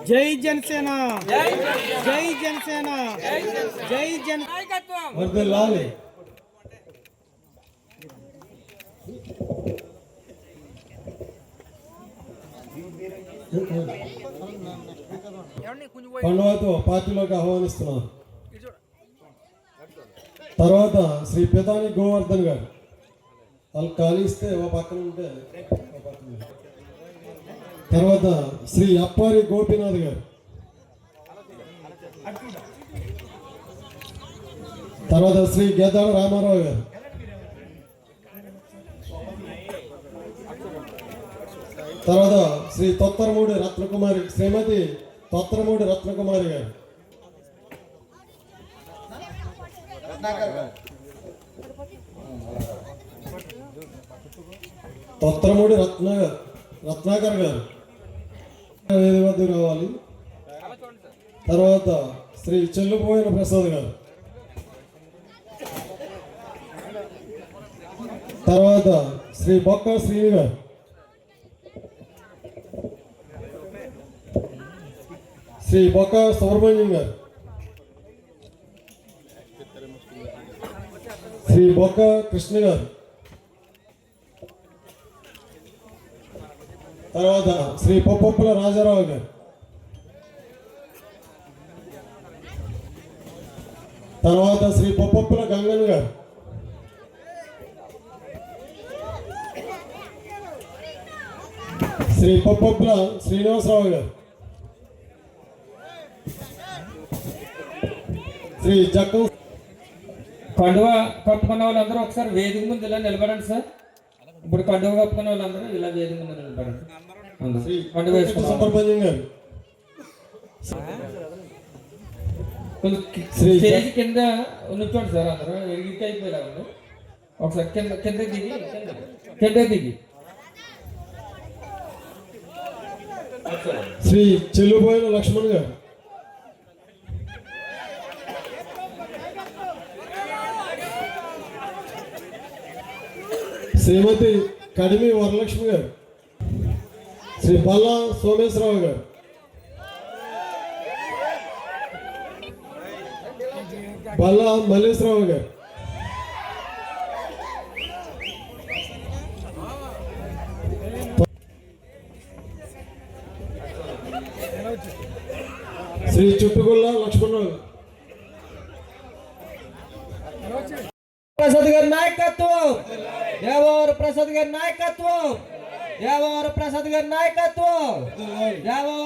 జై జనసేన, జై జనసేన, జై జన వర్ధిల్లాలి. పండుగతో పార్టీలోకి ఆహ్వానిస్తున్నాను. తర్వాత శ్రీ పితాని గోవర్ధన్ గారు వాళ్ళు కాలిస్తే ఓ పక్కన ఉంటే. తర్వాత శ్రీ అప్పారి గోపీనాథ్ గారు, తర్వాత శ్రీ గేదాడ రామారావు గారు, తర్వాత శ్రీ తొత్తరమూడి రత్నకుమారి, శ్రీమతి తొత్తరమూడి రత్నకుమారి గారు, తొత్తరమూడి రత్నాకర్ గారు వేది వద్దకు రావాలి. తర్వాత శ్రీ చెల్లుపోయిన ప్రసాద్ గారు, తర్వాత శ్రీ బొక్క శ్రీని గారు, శ్రీ బొక్క సుబ్రహ్మణ్యం గారు, శ్రీ బొక్క కృష్ణ గారు, తర్వాత శ్రీ పొప్పల రాజారావు గారు, తర్వాత శ్రీ పొప్పల గంగన్ గారు, శ్రీ పొప్పల శ్రీనివాసరావు గారు, శ్రీ జక్కం. కండువ కప్పుకున్న వాళ్ళందరూ ఒకసారి వేదిక ముందు ఇలా నిలబడండి సార్. ఇప్పుడు కండువ కప్పుకున్న వాళ్ళందరూ ఇలా వేదిక ముందు నిలబడండి. కండువ సుబ్రహ్మణ్యం గారు, స్టేజ్ కింద నుంచోండి సార్. అందరూ ఎగిరికి అయిపోయేలా ఉంది. ఒకసారి కింద దిగి శ్రీ చెల్లుబోయిన లక్ష్మణ్ గారు, శ్రీమతి కడిమి వరలక్ష్మి గారు, శ్రీ బల్లా సోమేశ్వరరావు గారు, బల్లా మల్లేశ్వరరావు గారు, శ్రీ చుట్టుగుల్ల లక్ష్మణరావు గారు, ప్రసాద్ గారి నాయకత్వం, దేవవరం ప్రసాద్ గారి నాయకత్వం, దేవవరం ప్రసాద్ గారి నాయకత్వం, దేవ